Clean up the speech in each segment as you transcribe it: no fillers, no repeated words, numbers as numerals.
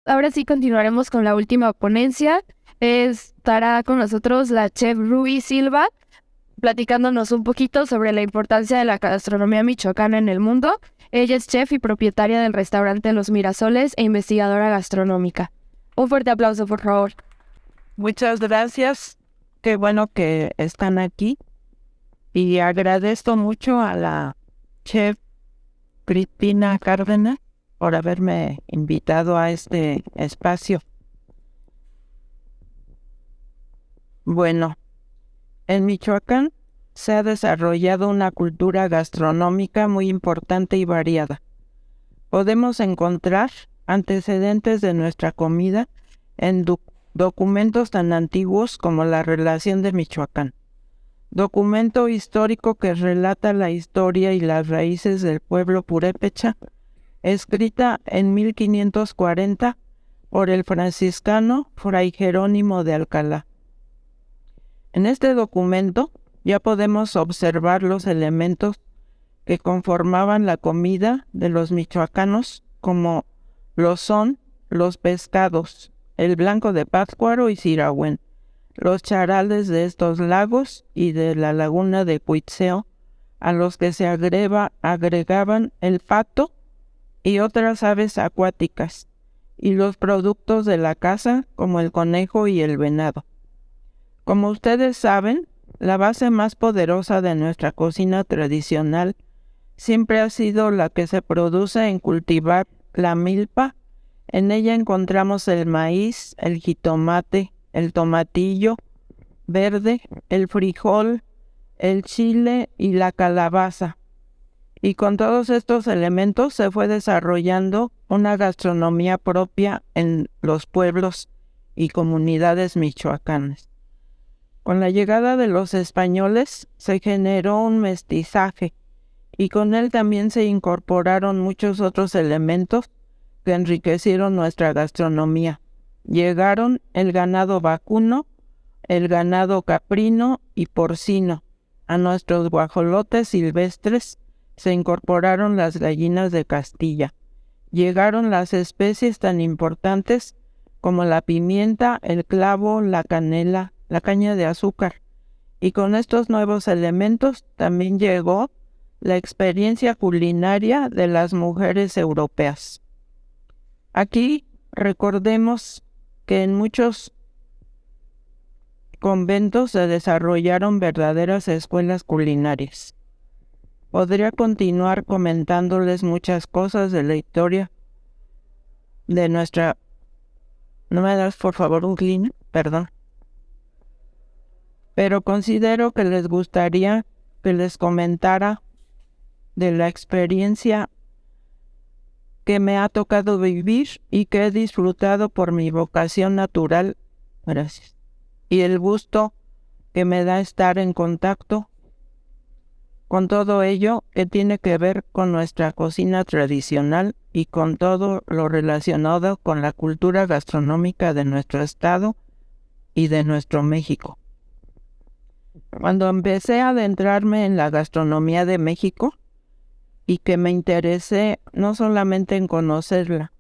Ahora sí continuaremos con la última ponencia. Estará con nosotros la chef Ruby Silva, platicándonos un poquito sobre la importancia de la gastronomía michoacana en el mundo. Ella es chef y propietaria del restaurante Los Mirasoles e investigadora gastronómica. Un fuerte aplauso, por favor. Muchas gracias. Qué bueno que están aquí. Y agradezco mucho a la chef Cristina Cárdenas por haberme invitado a este espacio. Bueno, en Michoacán se ha desarrollado una cultura gastronómica muy importante y variada. Podemos encontrar antecedentes de nuestra comida en documentos tan antiguos como la Relación de Michoacán, documento histórico que relata la historia y las raíces del pueblo purépecha, escrita en 1540 por el franciscano Fray Jerónimo de Alcalá. En este documento ya podemos observar los elementos que conformaban la comida de los michoacanos, como lo son los pescados, el blanco de Pátzcuaro y Sirahuén, los charales de estos lagos y de la laguna de Cuitzeo, a los que se agregaban el pato y otras aves acuáticas, y los productos de la caza como el conejo y el venado. Como ustedes saben, la base más poderosa de nuestra cocina tradicional siempre ha sido la que se produce en cultivar la milpa. En ella encontramos el maíz, el jitomate, el tomatillo verde, el frijol, el chile y la calabaza. Y con todos estos elementos se fue desarrollando una gastronomía propia en los pueblos y comunidades michoacanas. Con la llegada de los españoles se generó un mestizaje y con él también se incorporaron muchos otros elementos que enriquecieron nuestra gastronomía. Llegaron el ganado vacuno, el ganado caprino y porcino. A nuestros guajolotes silvestres se incorporaron las gallinas de Castilla. Llegaron las especies tan importantes como la pimienta, el clavo, la canela, la caña de azúcar. Y con estos nuevos elementos también llegó la experiencia culinaria de las mujeres europeas. Aquí recordemos que en muchos conventos se desarrollaron verdaderas escuelas culinarias. Podría continuar comentándoles muchas cosas de la historia de nuestra... ¿No me das por favor un clean? Perdón. Pero considero que les gustaría que les comentara de la experiencia que me ha tocado vivir y que he disfrutado por mi vocación natural. Gracias. Y el gusto que me da estar en contacto con todo ello que tiene que ver con nuestra cocina tradicional y con todo lo relacionado con la cultura gastronómica de nuestro estado y de nuestro México. Cuando empecé a adentrarme en la gastronomía de México y que me interesé no solamente en conocerla,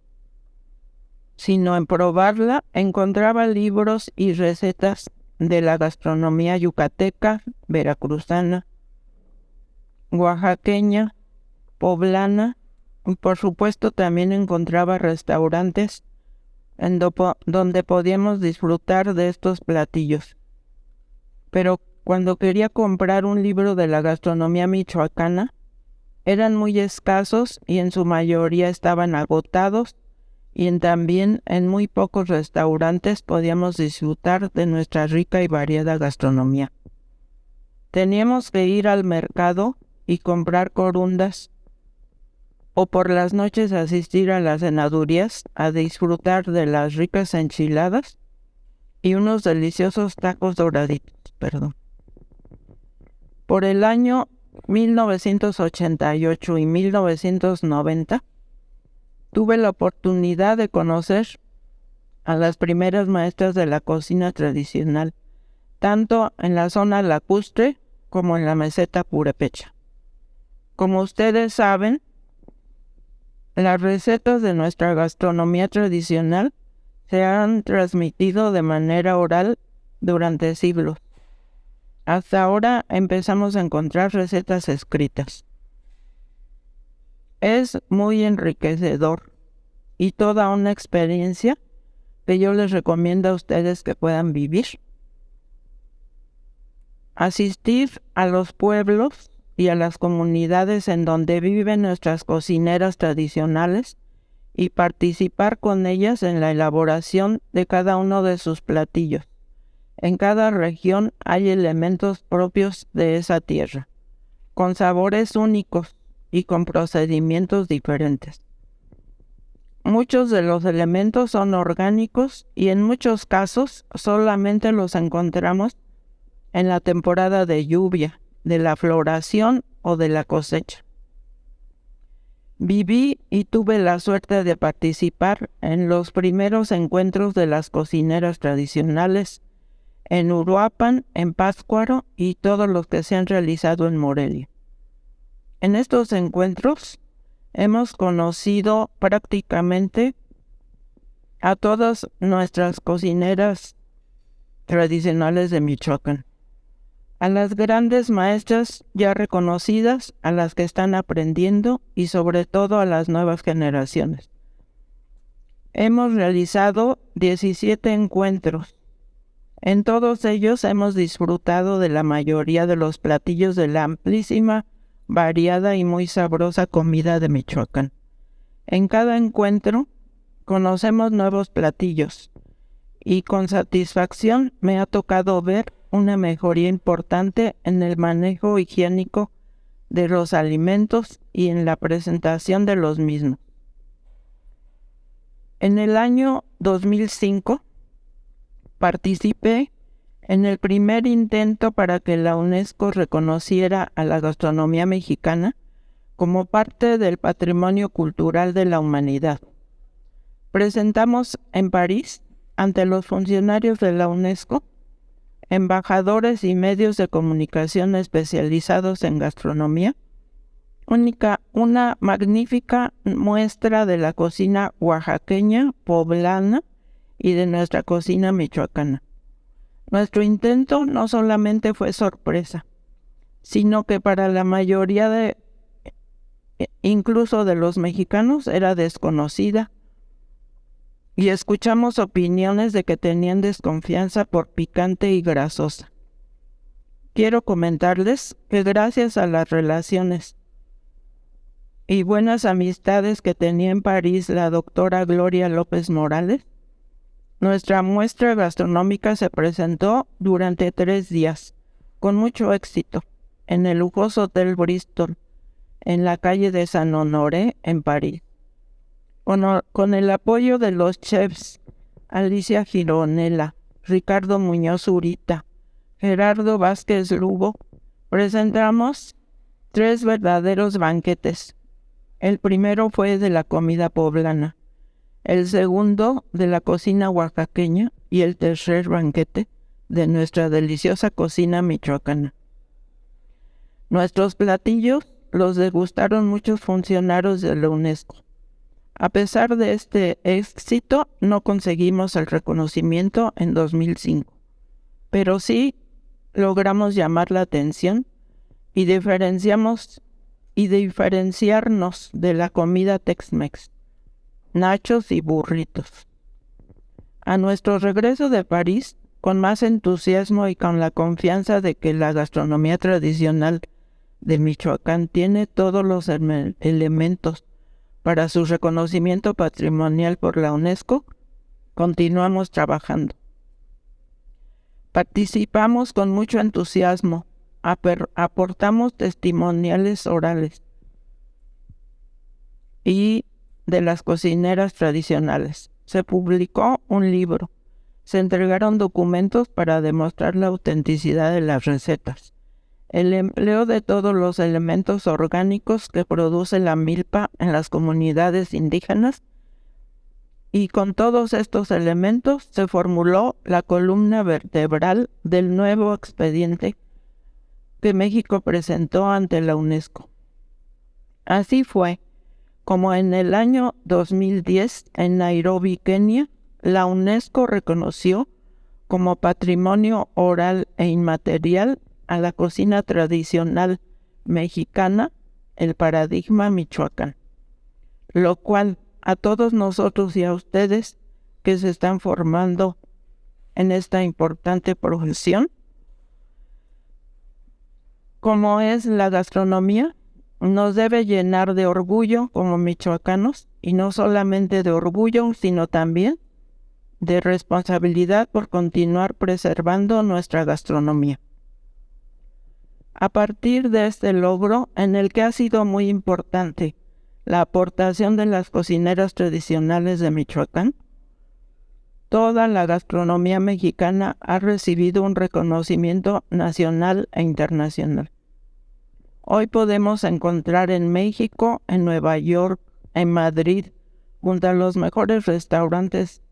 sino en probarla, encontraba libros y recetas de la gastronomía yucateca, veracruzana, oaxaqueña, poblana, y por supuesto también encontraba restaurantes donde podíamos disfrutar de estos platillos. Pero cuando quería comprar un libro de la gastronomía michoacana, eran muy escasos y en su mayoría estaban agotados, y también en muy pocos restaurantes podíamos disfrutar de nuestra rica y variada gastronomía. Teníamos que ir al mercado y comprar corundas, o por las noches asistir a las cenadurías a disfrutar de las ricas enchiladas y unos deliciosos tacos doraditos. Por el año 1988 y 1990, tuve la oportunidad de conocer a las primeras maestras de la cocina tradicional, tanto en la zona lacustre como en la meseta purépecha. Como ustedes saben, las recetas de nuestra gastronomía tradicional se han transmitido de manera oral durante siglos. Hasta ahora empezamos a encontrar recetas escritas. Es muy enriquecedor y toda una experiencia que yo les recomiendo a ustedes que puedan vivir. Asistir a los pueblos y a las comunidades en donde viven nuestras cocineras tradicionales y participar con ellas en la elaboración de cada uno de sus platillos. En cada región hay elementos propios de esa tierra, con sabores únicos y con procedimientos diferentes. Muchos de los elementos son orgánicos y en muchos casos solamente los encontramos en la temporada de lluvia, de la floración o de la cosecha. Viví y tuve la suerte de participar en los primeros encuentros de las cocineras tradicionales en Uruapan, en Pátzcuaro y todos los que se han realizado en Morelia. En estos encuentros hemos conocido prácticamente a todas nuestras cocineras tradicionales de Michoacán, a las grandes maestras ya reconocidas, a las que están aprendiendo y sobre todo a las nuevas generaciones. Hemos realizado 17 encuentros. En todos ellos hemos disfrutado de la mayoría de los platillos de la amplísima, variada y muy sabrosa comida de Michoacán. En cada encuentro conocemos nuevos platillos y con satisfacción me ha tocado ver una mejoría importante en el manejo higiénico de los alimentos y en la presentación de los mismos. En el año 2005 participé en el primer intento para que la UNESCO reconociera a la gastronomía mexicana como parte del patrimonio cultural de la humanidad. Presentamos en París, ante los funcionarios de la UNESCO, embajadores y medios de comunicación especializados en gastronomía, una magnífica muestra de la cocina oaxaqueña, poblana y de nuestra cocina michoacana. Nuestro intento no solamente fue sorpresa, sino que para la mayoría incluso de los mexicanos, era desconocida, y escuchamos opiniones de que tenían desconfianza por picante y grasosa. Quiero comentarles que gracias a las relaciones y buenas amistades que tenía en París la doctora Gloria López Morales, nuestra muestra gastronómica se presentó durante 3 días, con mucho éxito, en el lujoso Hotel Bristol, en la calle de San Honoré, en París. Con el apoyo de los chefs Alicia Gironella, Ricardo Muñoz Zurita, Gerardo Vázquez Lugo, presentamos 3 verdaderos banquetes. El primero fue de la comida poblana, el segundo de la cocina oaxaqueña y el tercer banquete de nuestra deliciosa cocina michoacana. Nuestros platillos los degustaron muchos funcionarios de la UNESCO. A pesar de este éxito, no conseguimos el reconocimiento en 2005, pero sí logramos llamar la atención y diferenciarnos de la comida Tex-Mex, nachos y burritos. A nuestro regreso de París, con más entusiasmo y con la confianza de que la gastronomía tradicional de Michoacán tiene todos los elementos para su reconocimiento patrimonial por la UNESCO, continuamos trabajando. Participamos con mucho entusiasmo, aportamos testimoniales orales y de las cocineras tradicionales. Se publicó un libro, se entregaron documentos para demostrar la autenticidad de las recetas, el empleo de todos los elementos orgánicos que produce la milpa en las comunidades indígenas, y con todos estos elementos se formuló la columna vertebral del nuevo expediente que México presentó ante la UNESCO. Así fue como en el año 2010 en Nairobi, Kenia, la UNESCO reconoció como patrimonio oral e inmaterial a la cocina tradicional mexicana, el paradigma Michoacán, lo cual a todos nosotros y a ustedes que se están formando en esta importante profesión, como es la gastronomía, nos debe llenar de orgullo como michoacanos, y no solamente de orgullo, sino también de responsabilidad por continuar preservando nuestra gastronomía. A partir de este logro, en el que ha sido muy importante la aportación de las cocineras tradicionales de Michoacán, toda la gastronomía mexicana ha recibido un reconocimiento nacional e internacional. Hoy podemos encontrar en México, en Nueva York, en Madrid, junto a los mejores restaurantes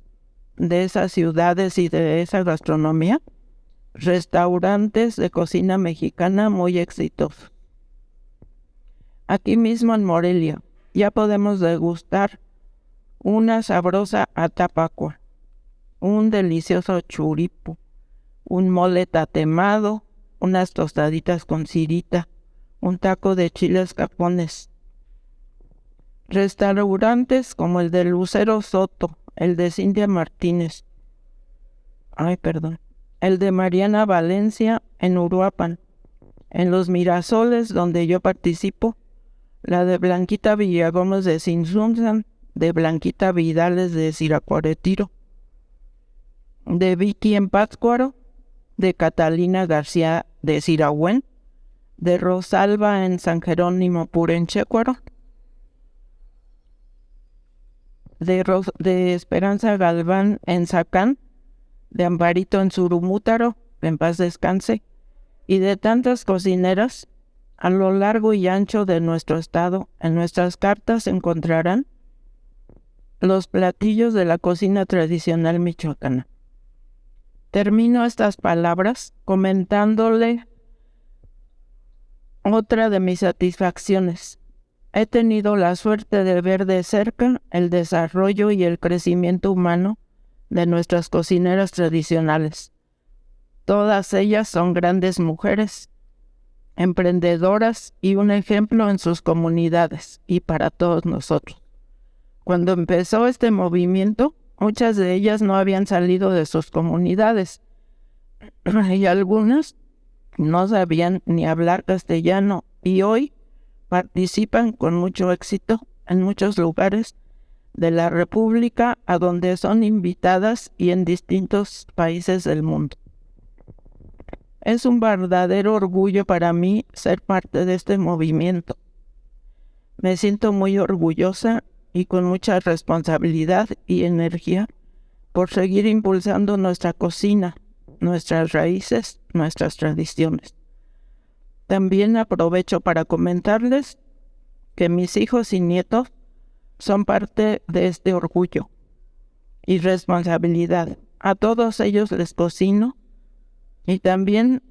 de esas ciudades y de esa gastronomía, restaurantes de cocina mexicana muy exitosos. Aquí mismo en Morelia ya podemos degustar una sabrosa atapacua, un delicioso churipo, un mole tatemado, unas tostaditas con cirita, un taco de chiles capones. Restaurantes como el de Lucero Soto, el de Cintia Martínez, el de Mariana Valencia en Uruapan, en los Mirasoles donde yo participo, la de Blanquita Villagómez de Sinsunzan, de Blanquita Vidales de Siracuaretiro, de Vicky en Pátzcuaro, de Catalina García de Sirahuén, de Rosalba en San Jerónimo Purenchecuaro, de Esperanza Galván en Zacán, de Amparito en Surumútaro, en paz descanse, y de tantas cocineras a lo largo y ancho de nuestro estado. En nuestras cartas encontrarán los platillos de la cocina tradicional michoacana. Termino estas palabras comentándole otra de mis satisfacciones. He tenido la suerte de ver de cerca el desarrollo y el crecimiento humano de nuestras cocineras tradicionales. Todas ellas son grandes mujeres, emprendedoras y un ejemplo en sus comunidades y para todos nosotros. Cuando empezó este movimiento, muchas de ellas no habían salido de sus comunidades y algunas no sabían ni hablar castellano, y hoy participan con mucho éxito en muchos lugares de la República a donde son invitadas y en distintos países del mundo. Es un verdadero orgullo para mí ser parte de este movimiento. Me siento muy orgullosa y con mucha responsabilidad y energía por seguir impulsando nuestra cocina, nuestras raíces, nuestras tradiciones. También aprovecho para comentarles que mis hijos y nietos son parte de este orgullo y responsabilidad. A todos ellos les cocino y también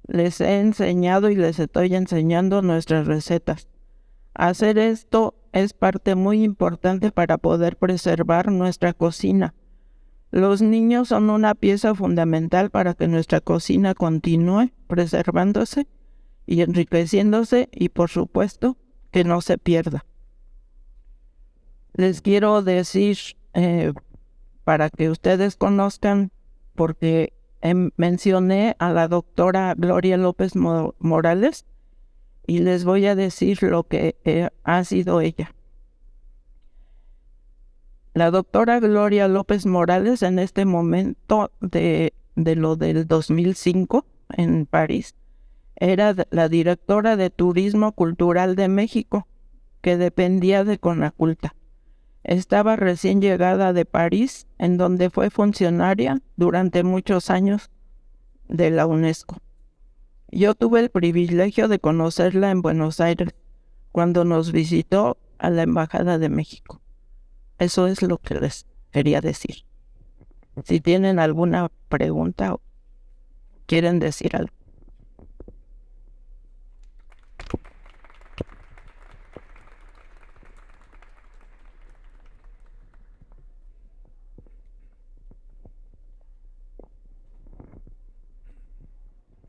les he enseñado y les estoy enseñando nuestras recetas. Hacer esto es parte muy importante para poder preservar nuestra cocina. Los niños son una pieza fundamental para que nuestra cocina continúe preservándose y enriqueciéndose, y por supuesto que no se pierda. Les quiero decir, para que ustedes conozcan, porque mencioné a la doctora Gloria López Morales, y les voy a decir lo que ha sido ella. La doctora Gloria López Morales, en este momento de lo del 2005 en París, era la directora de Turismo Cultural de México, que dependía de Conaculta. Estaba recién llegada de París, en donde fue funcionaria durante muchos años de la UNESCO. Yo tuve el privilegio de conocerla en Buenos Aires, cuando nos visitó a la Embajada de México. Eso es lo que les quería decir. Si tienen alguna pregunta o quieren decir algo.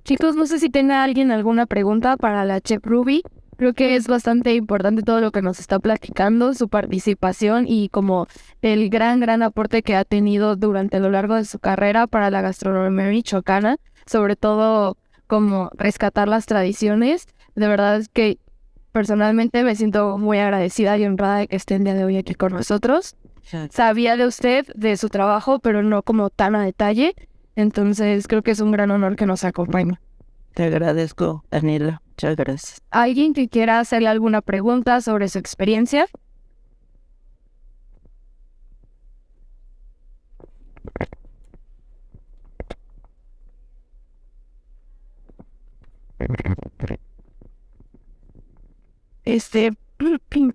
Chicos, no sé si tenga alguien alguna pregunta para la Chef Ruby. Creo que es bastante importante todo lo que nos está platicando, su participación y como el gran aporte que ha tenido durante lo largo de su carrera para la gastronomía michoacana, sobre todo como rescatar las tradiciones. De verdad es que personalmente me siento muy agradecida y honrada de que esté el día de hoy aquí con nosotros. Sabía de usted, de su trabajo, pero no como tan a detalle. Entonces creo que es un gran honor que nos acompañe. Te agradezco, Daniela. Muchas gracias. ¿Alguien que quiera hacerle alguna pregunta sobre su experiencia?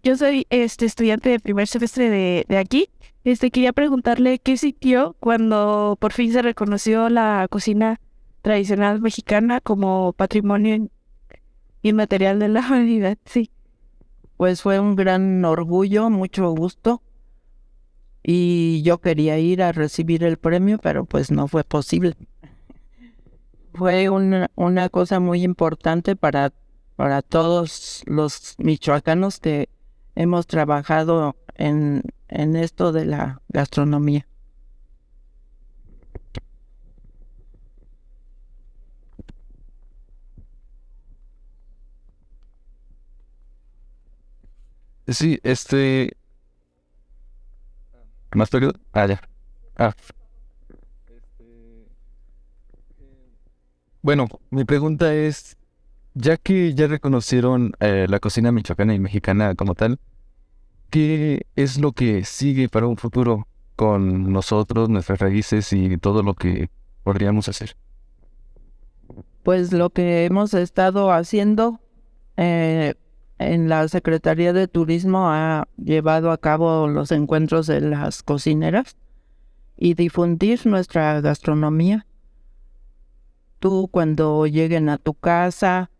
Yo soy estudiante de primer semestre de aquí. Quería preguntarle qué sintió cuando por fin se reconoció la cocina tradicional mexicana como patrimonio inmaterial de la humanidad. Sí. Pues fue un gran orgullo, mucho gusto. Y yo quería ir a recibir el premio, pero pues no fue posible. Fue una cosa muy importante para todos los michoacanos que hemos trabajado en esto de la gastronomía. Sí, ¿más periodo? Ah, ya. Ah. Bueno, mi pregunta es, ya que ya reconocieron la cocina michoacana y mexicana como tal, ¿qué es lo que sigue para un futuro con nosotros, nuestras raíces y todo lo que podríamos hacer? Pues lo que hemos estado haciendo en la Secretaría de Turismo ha llevado a cabo los encuentros de las cocineras y difundir nuestra gastronomía. Tú cuando lleguen a tu casa,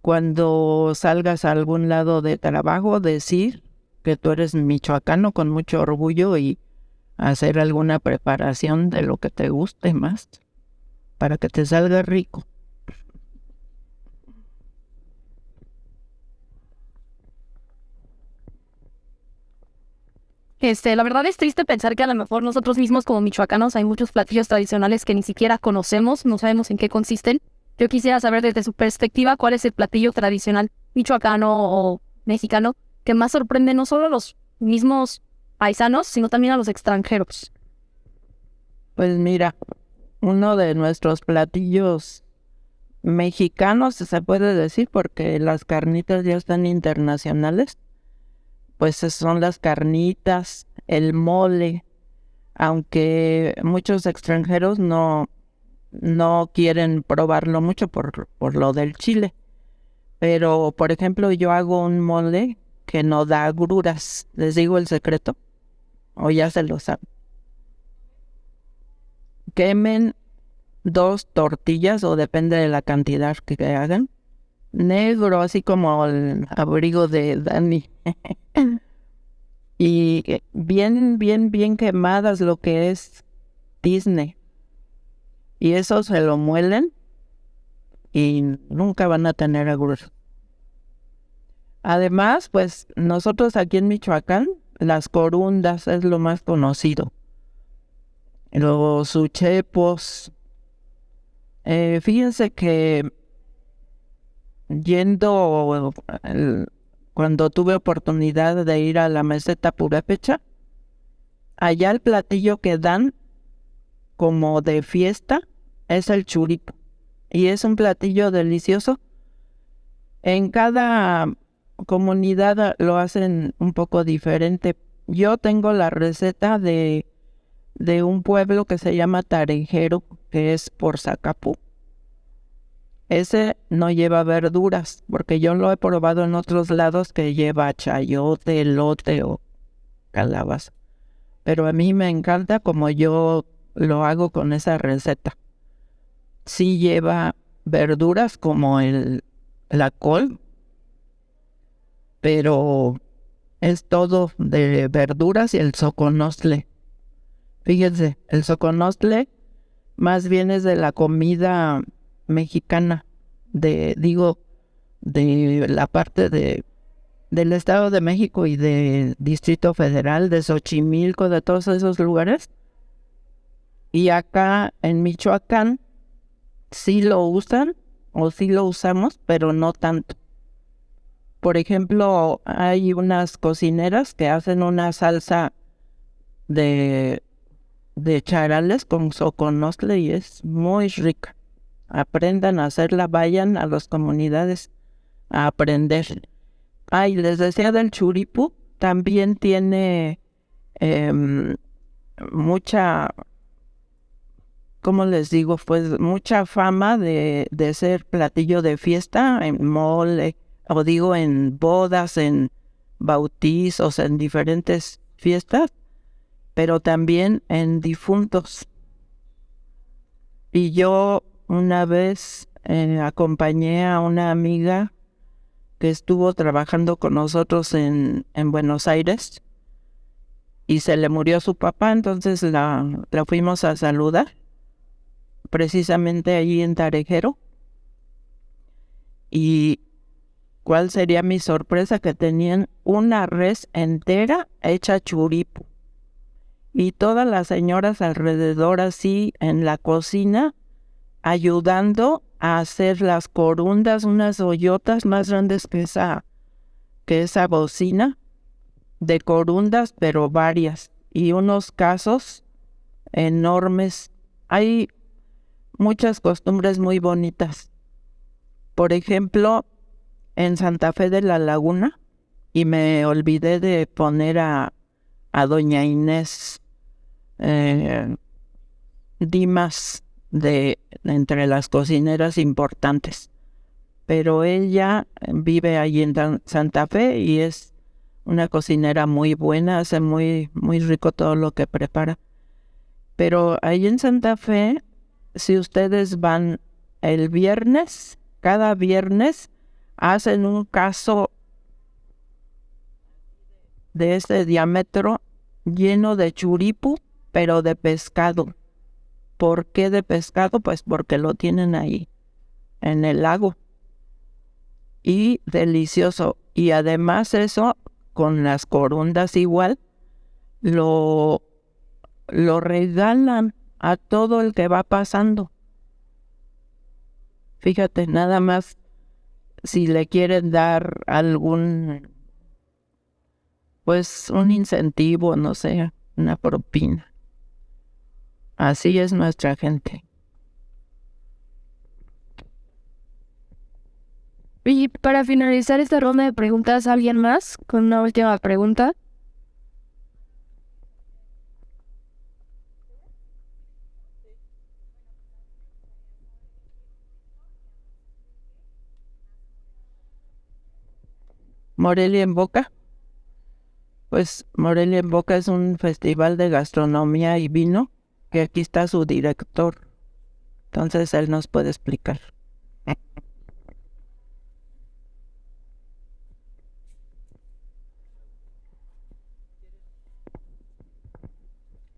cuando salgas a algún lado de trabajo, decir que tú eres michoacano con mucho orgullo y hacer alguna preparación de lo que te guste más para que te salga rico. La verdad es triste pensar que a lo mejor nosotros mismos como michoacanos hay muchos platillos tradicionales que ni siquiera conocemos, no sabemos en qué consisten. Yo quisiera saber desde su perspectiva cuál es el platillo tradicional michoacano o mexicano que más sorprende no solo a los mismos paisanos, sino también a los extranjeros. Pues mira, uno de nuestros platillos mexicanos, se puede decir, porque las carnitas ya están internacionales, pues son las carnitas, el mole, aunque muchos extranjeros no quieren probarlo mucho por lo del chile. Pero, por ejemplo, yo hago un mole que no da agruras. ¿Les digo el secreto? O ya se lo saben. Quemen 2 tortillas, o depende de la cantidad que hagan. Negro, así como el abrigo de Dani. Y bien quemadas, lo que es tizne. Y eso se lo muelen y nunca van a tener agruras. Además, pues nosotros aquí en Michoacán, las corundas es lo más conocido. Los uchepos. Fíjense que cuando tuve oportunidad de ir a la meseta Purépecha, allá el platillo que dan como de fiesta es el churipo. Y es un platillo delicioso. En cada comunidad lo hacen un poco diferente. Yo tengo la receta de un pueblo que se llama Tarejero, que es por Zacapú. Ese no lleva verduras, porque yo lo he probado en otros lados que lleva chayote, elote o calabaza. Pero a mí me encanta como yo lo hago con esa receta. Sí lleva verduras como la col, pero es todo de verduras y el soconostle. Fíjense, el soconostle más bien es de la comida mexicana, de la parte del Estado de México y del Distrito Federal, de Xochimilco, de todos esos lugares. Y acá en Michoacán sí lo usan o sí lo usamos, pero no tanto. Por ejemplo, hay unas cocineras que hacen una salsa de charales con soconostle y es muy rica. Aprendan a hacerla, vayan a las comunidades a aprender. Y les decía del churipu, también tiene mucha, ¿cómo les digo? Pues mucha fama de ser platillo de fiesta, en mole, o digo en bodas, en bautizos, en diferentes fiestas, pero también en difuntos. Y yo una vez acompañé a una amiga que estuvo trabajando con nosotros en Buenos Aires y se le murió su papá, entonces la fuimos a saludar, precisamente allí en Tarejero. Y ¿cuál sería mi sorpresa? Que tenían una res entera hecha churipu. Y todas las señoras alrededor así en la cocina ayudando a hacer las corundas, unas ollotas más grandes que esa bocina de corundas, pero varias, y unos casos enormes. Hay muchas costumbres muy bonitas. Por ejemplo, en Santa Fe de la Laguna, y me olvidé de poner a doña Inés Dimas entre las cocineras importantes, pero ella vive allí en Santa Fe y es una cocinera muy buena, hace muy, muy rico todo lo que prepara. Pero ahí en Santa Fe, si ustedes van el viernes, cada viernes hacen un caso de ese diámetro lleno de churipu, pero de pescado. ¿Por qué de pescado? Pues porque lo tienen ahí, en el lago. Y delicioso. Y además eso, con las corundas igual, lo regalan a todo el que va pasando. Fíjate, nada más si le quieren dar pues un incentivo, no sé, una propina. Así es nuestra gente. Y para finalizar esta ronda de preguntas, ¿alguien más con una última pregunta? Morelia en Boca. Pues Morelia en Boca es un festival de gastronomía y vino, que aquí está su director. Entonces él nos puede explicar.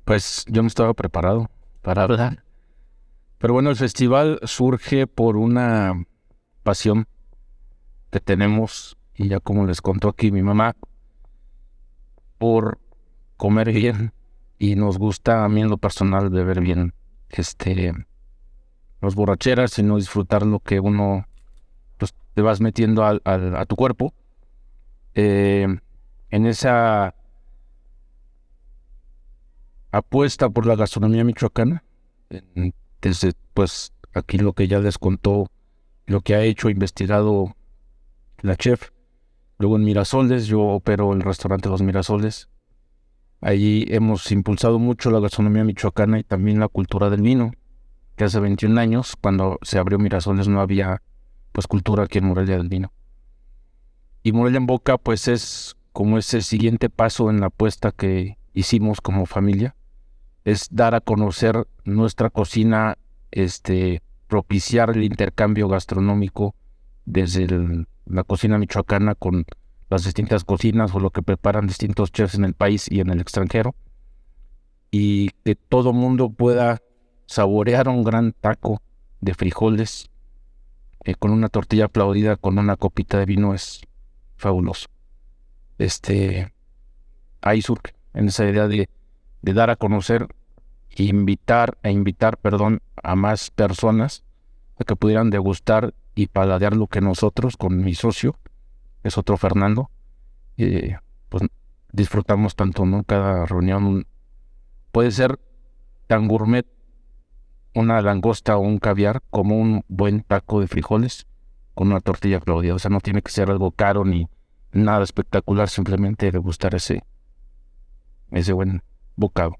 Pues yo no estaba preparado para hablar. Pero bueno, el festival surge por una pasión que tenemos, y ya como les contó aquí mi mamá, por comer bien, y nos gusta a mí en lo personal beber bien, los borracheras y no disfrutar lo que uno pues te vas metiendo a tu cuerpo. En esa apuesta por la gastronomía michoacana, desde pues aquí lo que ya les contó, lo que ha hecho, investigado la chef. Luego en Mirasoles, yo opero el restaurante Los Mirasoles. Allí hemos impulsado mucho la gastronomía michoacana y también la cultura del vino, que hace 21 años, cuando se abrió Mirasoles, no había pues cultura aquí en Morelia del vino. Y Morelia en Boca pues es como ese siguiente paso en la apuesta que hicimos como familia, es dar a conocer nuestra cocina, propiciar el intercambio gastronómico desde la cocina michoacana con las distintas cocinas o lo que preparan distintos chefs en el país y en el extranjero, y que todo mundo pueda saborear un gran taco de frijoles con una tortilla aplaudida, con una copita de vino, es fabuloso. Ahí surge en esa idea de dar a conocer e invitar, a más personas a que pudieran degustar y paladear lo que nosotros, con mi socio, es otro Fernando, pues disfrutamos tanto, ¿no? Cada reunión puede ser tan gourmet una langosta o un caviar como un buen taco de frijoles con una tortilla aplaudida. O sea, no tiene que ser algo caro ni nada espectacular, simplemente degustar ese buen bocado.